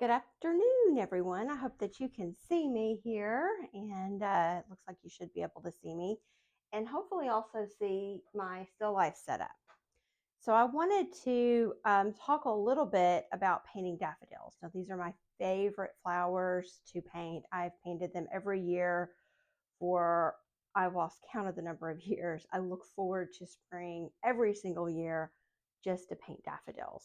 Good afternoon, everyone. I hope that you can see me here, and it looks like you should be able to see me, and hopefully also see my still life setup. So I wanted to talk a little bit about painting daffodils. Now, these are my favorite flowers to paint. I've painted them every year for I've lost count of the number of years. I look forward to spring every single year just to paint daffodils.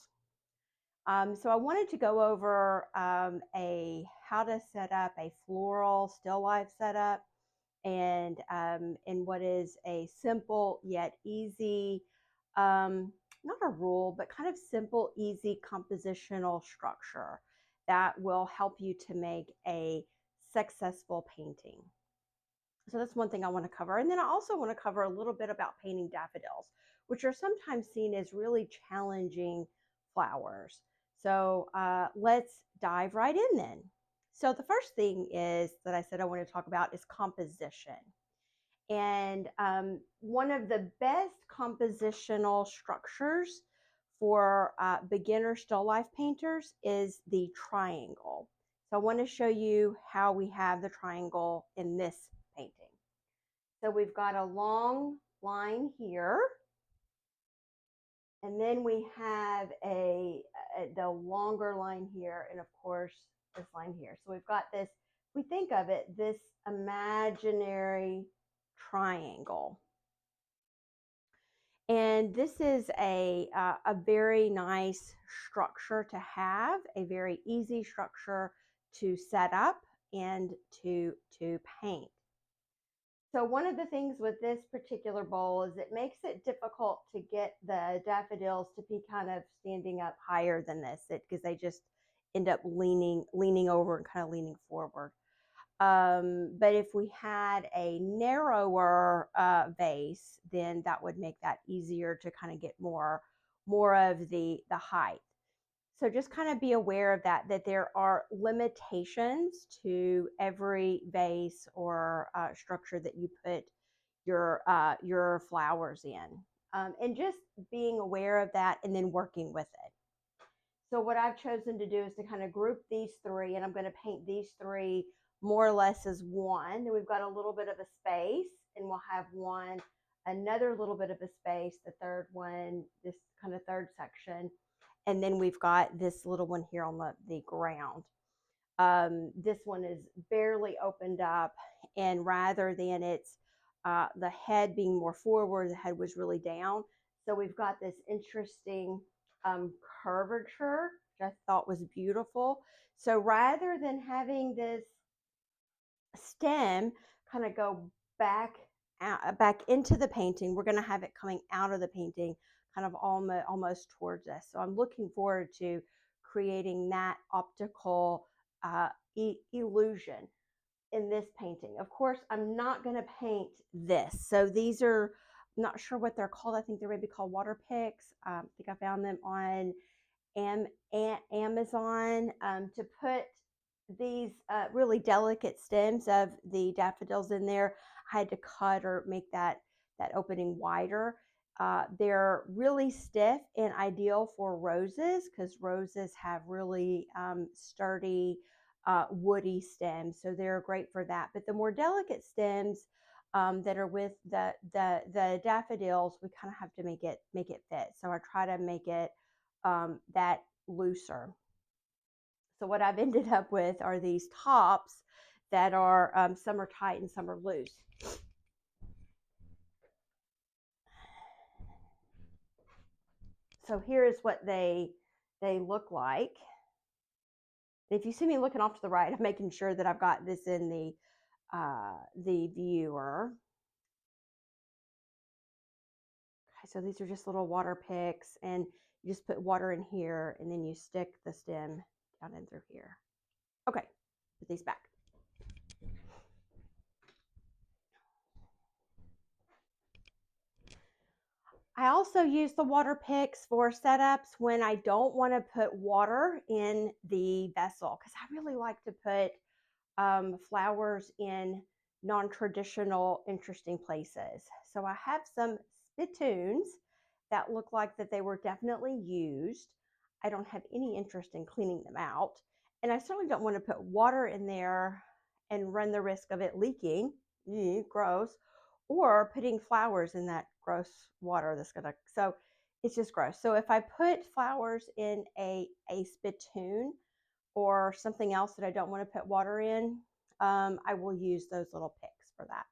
So I wanted to go over a how to set up a floral still life setup and what is a simple yet easy, not a rule, but kind of simple, easy compositional structure that will help you to make a successful painting. So that's one thing I want to cover. And then I also want to cover a little bit about painting daffodils, which are sometimes seen as really challenging flowers. So let's dive right in then. So the first thing is that I said I want to talk about is composition. And one of the best compositional structures for beginner still life painters is the triangle. So I want to show you how we have the triangle in this painting. So we've got a long line here, and then we have the longer line here, and of course this line here. So we've got this, if we think of it, this imaginary triangle. And this is a very nice structure to have, a very easy structure to set up and to paint. So one of the things with this particular bowl is it makes it difficult to get the daffodils to be kind of standing up higher than this because they just end up leaning over and kind of leaning forward. But if we had a narrower vase, then that would make that easier to kind of get more of the height. So just kind of be aware of that there are limitations to every vase or structure that you put your flowers in, and just being aware of that and then working with it. So what I've chosen to do is to kind of group these three, and I'm going to paint these three more or less as one. Then we've got a little bit of a space, and we'll have another little bit of a space, the third one, this kind of third section, and then we've got this little one here on the ground. This one is barely opened up, and rather than the head being more forward, the head was really down. So we've got this interesting curvature, which I thought was beautiful. So rather than having this stem kind of go back into the painting, we're going to have it coming out of the painting kind of almost towards us. So I'm looking forward to creating that optical illusion in this painting. Of course, I'm not going to paint this. So these are, I'm not sure what they're called. I think they're maybe called water picks. I think I found them on Amazon, to put these really delicate stems of the daffodils in there. I had to cut or make that opening wider. They're really stiff and ideal for roses because roses have really sturdy, woody stems, so they're great for that. But the more delicate stems that are with the daffodils, we kind of have to make it fit. So I try to make it that looser. So what I've ended up with are these tops that are some are tight and some are loose. So here is what they look like. If you see me looking off to the right, I'm making sure that I've got this in the viewer. Okay, so these are just little water picks, and you just put water in here, and then you stick the stem down in through here. Okay, put these back. I also use the water picks for setups when I don't want to put water in the vessel, because I really like to put flowers in non-traditional, interesting places. So I have some spittoons that look like that they were definitely used. I don't have any interest in cleaning them out. And I certainly don't want to put water in there and run the risk of it leaking. Gross. Or putting flowers in that gross water that's gonna, so it's just gross. So if I put flowers in a spittoon or something else that I don't want to put water in, I will use those little picks for that.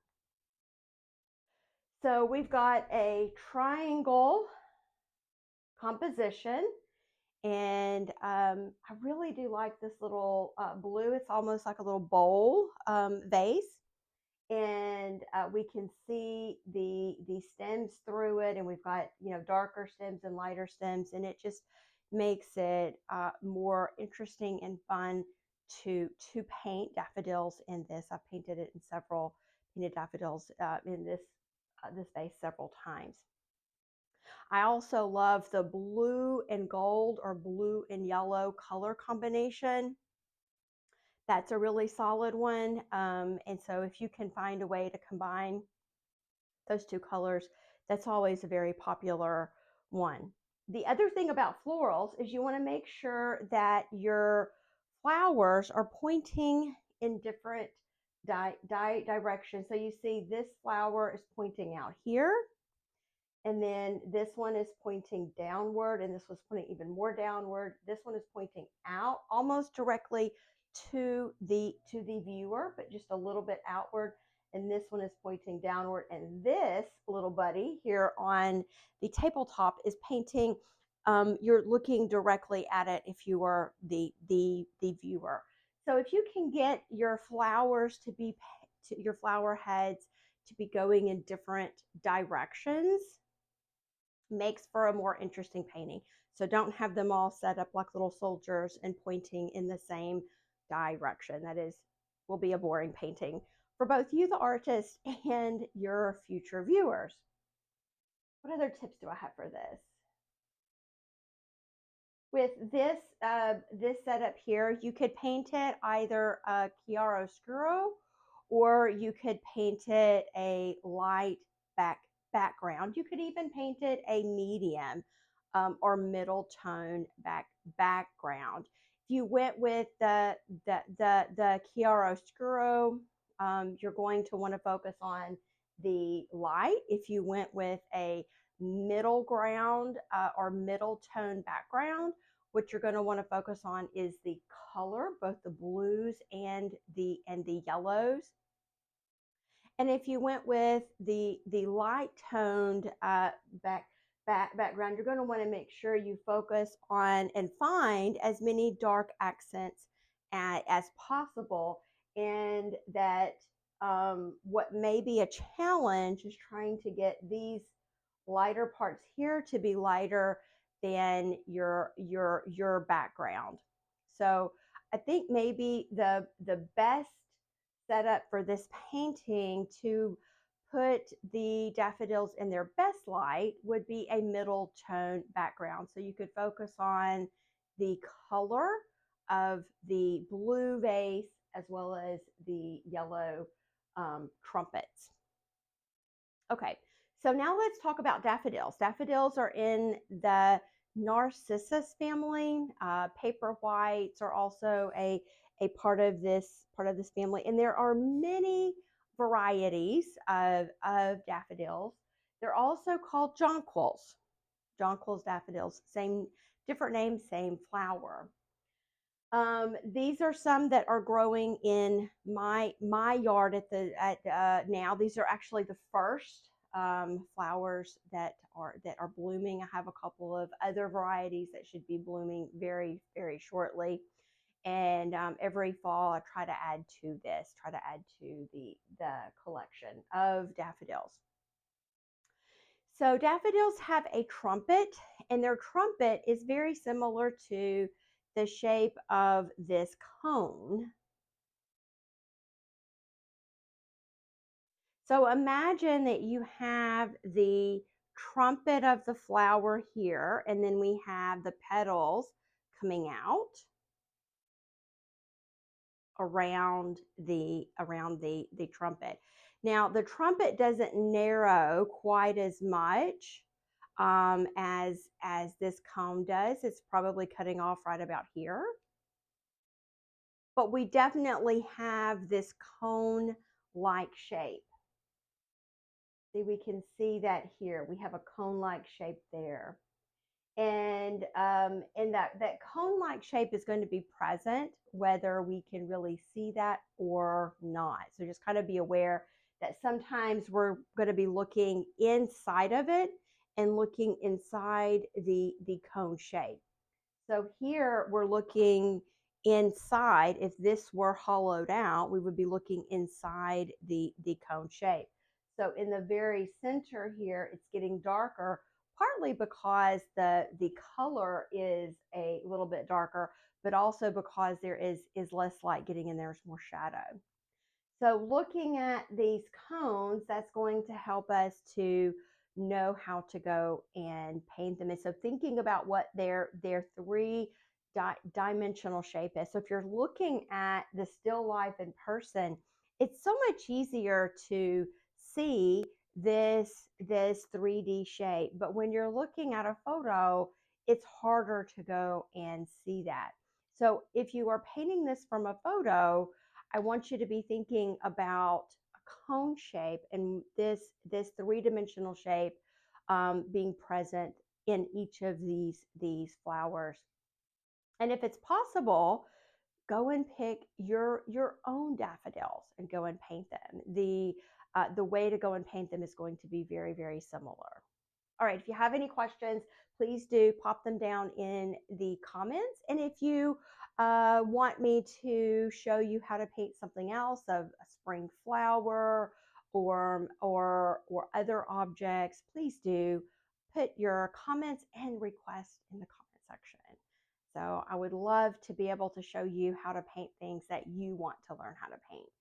So we've got a triangle composition, and I really do like this little blue. It's almost like a little bowl vase, and we can see the stems through it, and we've got, you know, darker stems and lighter stems, and it just makes it more interesting and fun to paint daffodils in this. I've painted it in several painted daffodils in this vase several times. I also love the blue and gold or blue and yellow color combination. That's a really solid one. And so if you can find a way to combine those two colors, that's always a very popular one. The other thing about florals is you want to make sure that your flowers are pointing in different directions. So you see this flower is pointing out here, and then this one is pointing downward, and this one's pointing even more downward. This one is pointing out almost directly to the viewer, but just a little bit outward. And this one is pointing downward. And this little buddy here on the tabletop is painting. You're looking directly at it if you are the viewer. So if you can get your flowers your flower heads to be going in different directions, makes for a more interesting painting. So don't have them all set up like little soldiers and pointing in the same direction. That will be a boring painting for both you, the artist, and your future viewers. What other tips do I have for this? With this setup here, you could paint it either a chiaroscuro, or you could paint it a light background. You could even paint it a medium or middle tone background. If you went with the chiaroscuro, you're going to want to focus on the light. If you went with a middle ground or middle tone background, what you're going to want to focus on is the color, both the blues and the yellows. And if you went with the light toned background, you're going to want to make sure you focus on and find as many dark accents as possible. And that what may be a challenge is trying to get these lighter parts here to be lighter than your background. So I think maybe the best setup for this painting to put the daffodils in their best light would be a middle tone background. So you could focus on the color of the blue vase as well as the yellow trumpets. Okay, so now let's talk about daffodils. Daffodils are in the Narcissus family. Paper whites are also a part of this family, and there are many varieties of daffodils. They're also called jonquils. Jonquils daffodils, same different name, same flower. These are some that are growing in my yard at now. These are actually the first flowers that are blooming. I have a couple of other varieties that should be blooming very shortly. And every fall I try to add to the collection of daffodils. So daffodils have a trumpet, and their trumpet is very similar to the shape of this cone. So imagine that you have the trumpet of the flower here, and then we have the petals coming out around the trumpet. Now the trumpet doesn't narrow quite as much as this cone does. It's probably cutting off right about here. but we definitely have this cone-like shape. See, we can see that here. We have a cone-like shape there. And that cone-like shape is going to be present whether we can really see that or not. So just kind of be aware that sometimes we're going to be looking inside of it and looking inside the cone shape. So here we're looking inside. If this were hollowed out, we would be looking inside the cone shape. So in the very center here, it's getting darker, partly because the color is a little bit darker, but also because there is less light getting in there, there's more shadow. So looking at these cones, that's going to help us to know how to go and paint them. And so thinking about what their dimensional shape is. So if you're looking at the still life in person, it's so much easier to see this 3D shape. But when you're looking at a photo, it's harder to go and see that. So if you are painting this from a photo, I want you to be thinking about a cone shape and this three-dimensional shape being present in each of these flowers. And if it's possible, go and pick your own daffodils and go and paint them. The way to go and paint them is going to be very, very similar. All right, if you have any questions, please do pop them down in the comments. And if you want me to show you how to paint something else, of a spring flower or other objects, please do put your comments and requests in the comment section. So I would love to be able to show you how to paint things that you want to learn how to paint.